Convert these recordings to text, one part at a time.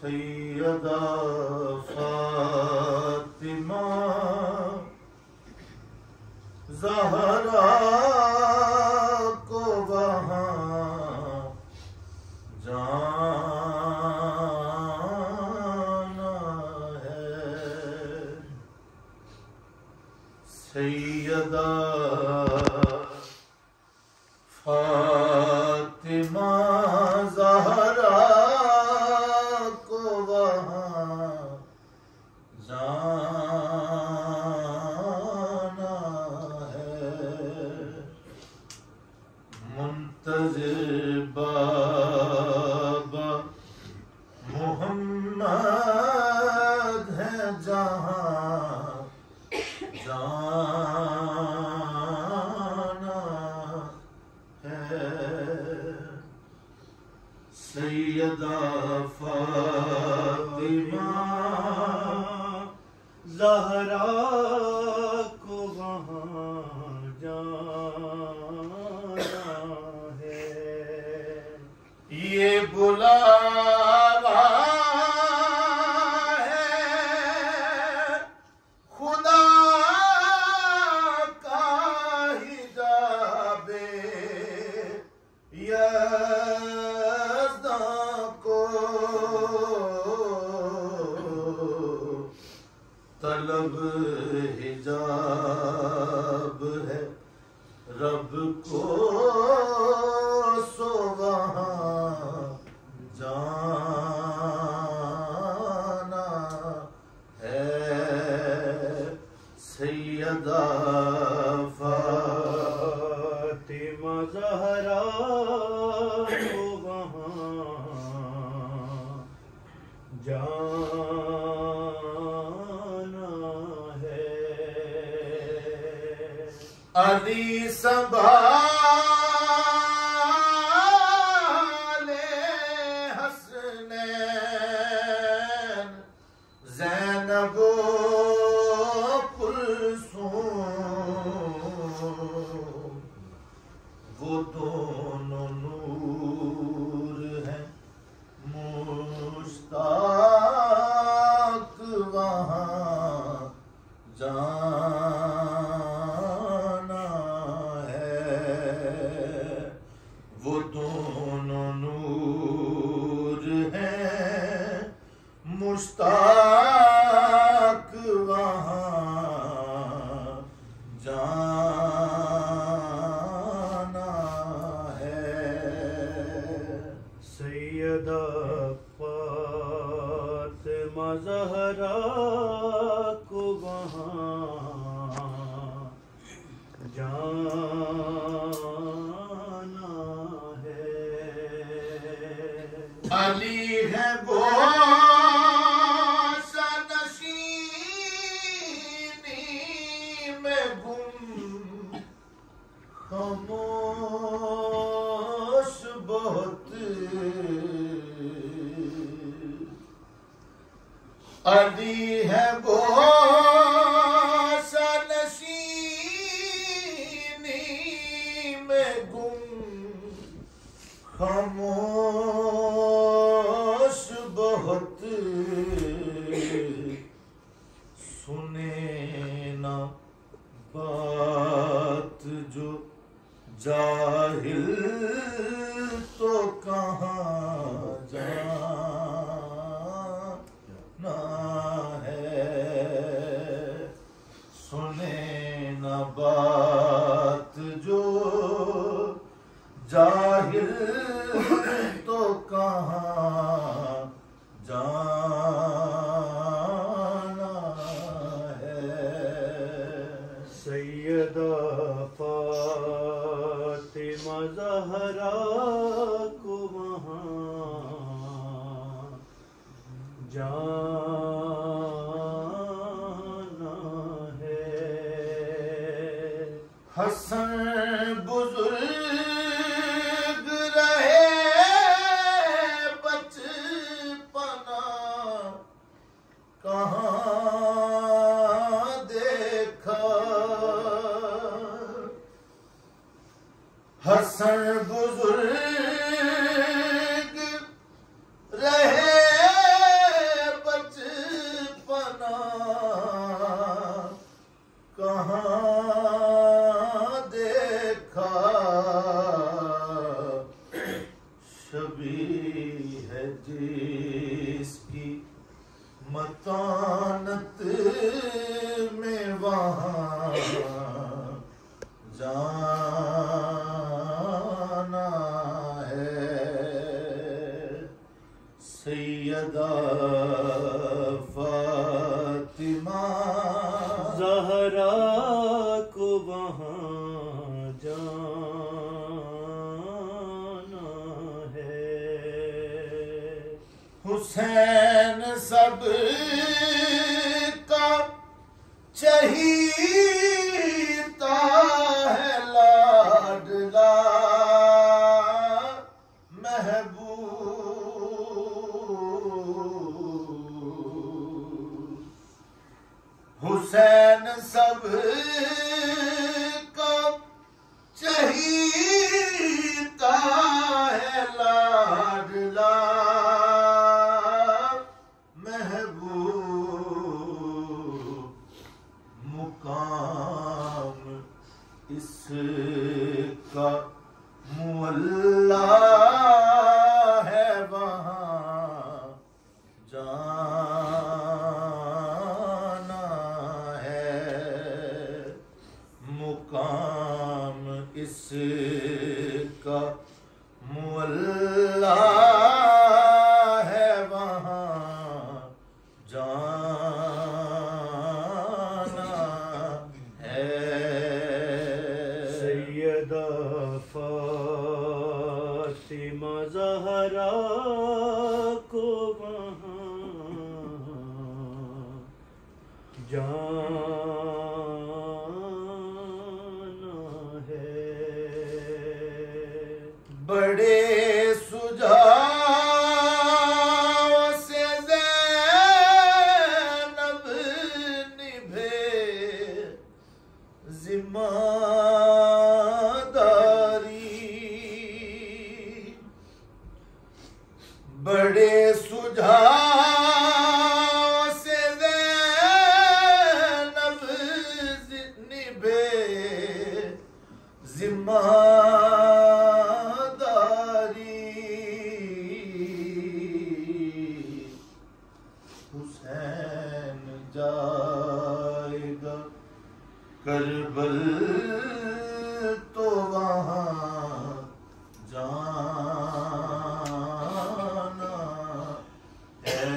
सैयदा फातिमा ज़हरा को वहाँ जाना है। सैयदा फातिमा ज़हरा को वहाँ जाना है। मुंतज़िर बाबा मोहम्मद है जहाँ जाना है। सैयदा फातिमा ज़हरा को वहाँ जाना है। ये बुलावा है खुदा का हिजाबे यज़्दा को तलब हिजाब है रब को सो वहाँ जाना है। सैयदा फातिमा ज़हरा को वहाँ जाना है। अली संभाले हसनैन ज़ैनब कुलसूम वो दोनों नूर हैं मुश्ताक वहाँ जाना है। वो दोनों नूर हैं मुश्ताक वहाँ जाना है। सैयदा फातिमा ज़हरा को वहाँ जाना है। अली है गोशा नशीनी में गुम खामोश बहुत। अली है गोशा नशीनी में गुम खामोश बहुत। सुने ना बात जो जाहिल तो कहाँ जाना है। सुने ना बात जो जाहिल तो कहाँ जाना है। सैयदा फातिमा ज़हरा को वहाँ जाना है। हसन बुजुर्ग रहे बचपना कहाँ देखा। हसन बुजुर्ग रहे इसकी मतानत में वहाँ जाना है। सैयदा फातिमा ज़हरा को वहाँ जाना है। हुसैन सब का चहीता है, लाडला महबूब। हुसैन सब का चहीता है, लाडला मुकाम इसका मुअल्ला है, वहाँ जाना है। मुकाम इसका मुअल्ला है, वहाँ जाना है। सैयदा फातिमा ज़हरा को वहाँ जाना है। बड़े सुझाव से ज़ैनब निभे ज़िम्मेदारी। बड़े सुझाव से ज़ैनब निभे ज़िम्मेदारी। हुसैन जाएगा करबल तो वहाँ जाना है।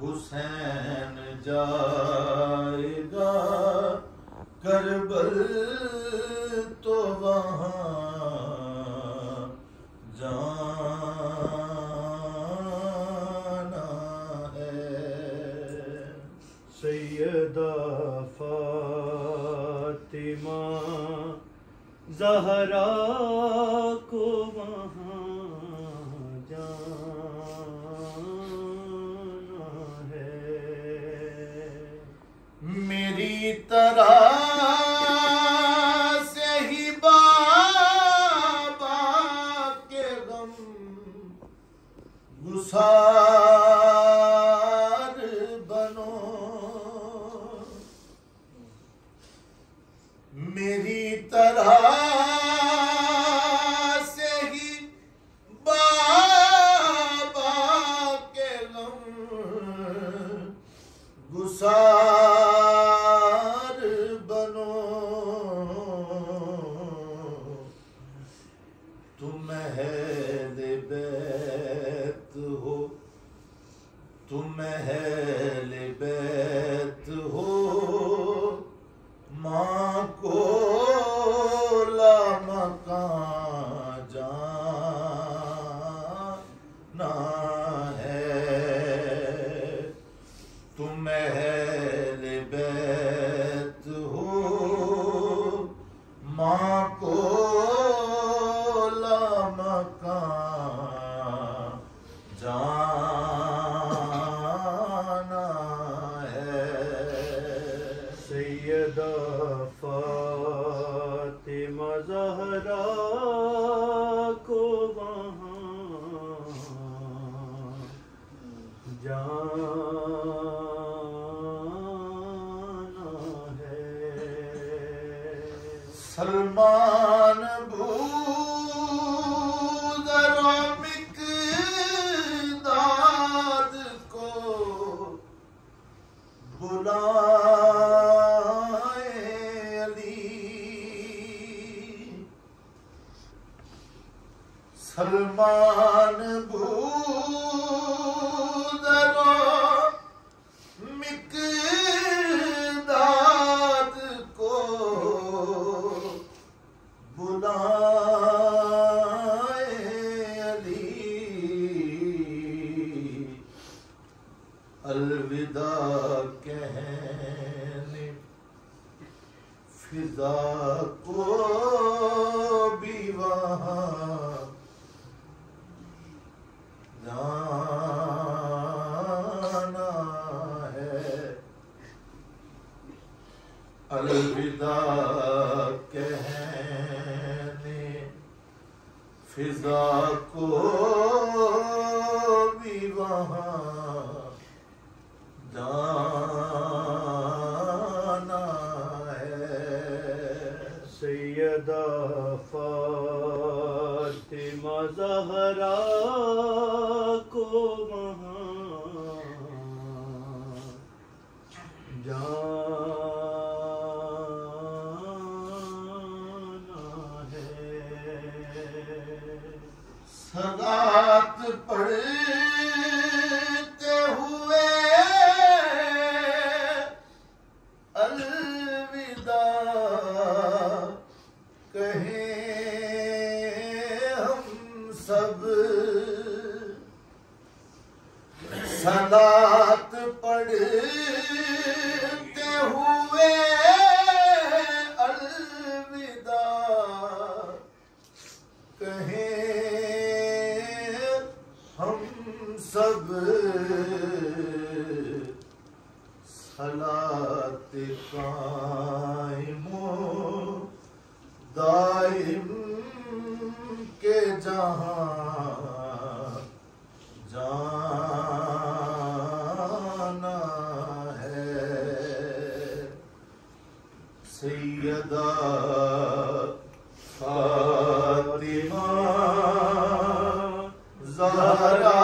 हुसैन जाएगा करबल तो वहाँ जाना है। सैयदा फातिमा ज़हरा को वहाँ जाना है। मेरी तरह से ही बाबा के गम गुसार बनो। मेरी तरह से ही बाबा के गम गुसार बनो। तुम अहले बैत हो, तुम अहले बैत हो, माँ को लामकां जाना है। तुम अहले बैत हो, माँ को लामकां जाना है। सैयदा फातिमा ज़हरा को वहाँ जाना है। सलमान भूदर मिक अलविदा कहने फिजा को भी वहाँ जाना है। अलविदा कहने फिजा को भी वहाँ जाना है। सैयदा फातिमा ज़हरा को वहाँ जाना है। सलात पढ़ते हुए अलविदा कहें हम सब। सलात पढ़ते हुए अलविदा कहें हम सब। सलात कायमो दाइम के जहाँ जाना है। सैयदा फातिमा ज़हरा